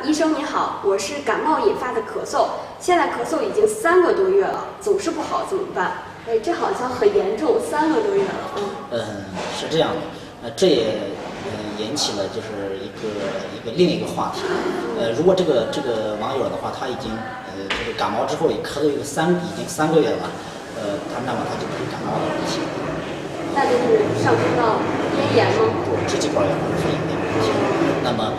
医生你好，我是感冒引发的咳嗽，现在咳嗽已经3个多月了，总是不好，怎么办？哎，这好像很严重，3个多月了。是这样的，这也引起了就是另一个话题。如果这个网友的话，他已经就是感冒之后也咳嗽已经3个月了，那么他就不是感冒的问题。那就是上升到咽炎吗？对，支气管炎或者肺炎的问题。那么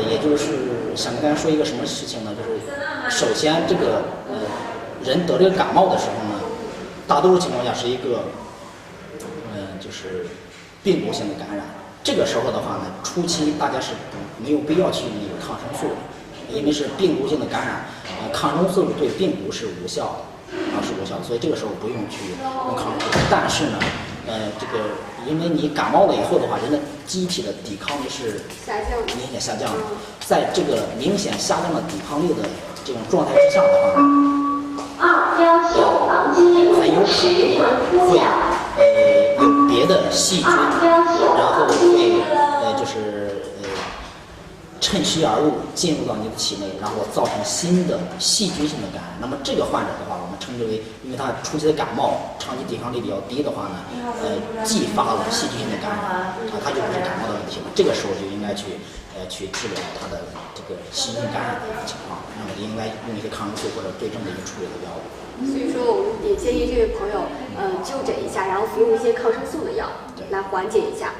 也就是想跟大家说一个什么事情呢？就是首先这个人得这个感冒的时候呢，大多数情况下是一个就是病毒性的感染。这个时候的话呢，初期大家是没有必要去用抗生素的，因为是病毒性的感染，抗生素对病毒是无效的，所以这个时候不用去用抗生素。但是呢，因为你感冒了以后的话，人的机体的抵抗力是明显下降的，在这个明显下降的抵抗力的这种状态之下的话呢，很有可能会有别的细菌，然后会趁虚而入进入到你的体内，然后造成新的细菌性的感染。那么这个患者的话，我们称之为，因为他初期的感冒，长期抵抗力比较低的话呢，继发了细菌性的感染，他就不是感冒的问题了。这个时候就应该去治疗他的这个细菌性感染的一个情况，那么就应该用一些抗生素或者对症的一个处理的药物。所以说，我们也建议这位朋友就诊一下，然后服用一些抗生素的药来缓解一下。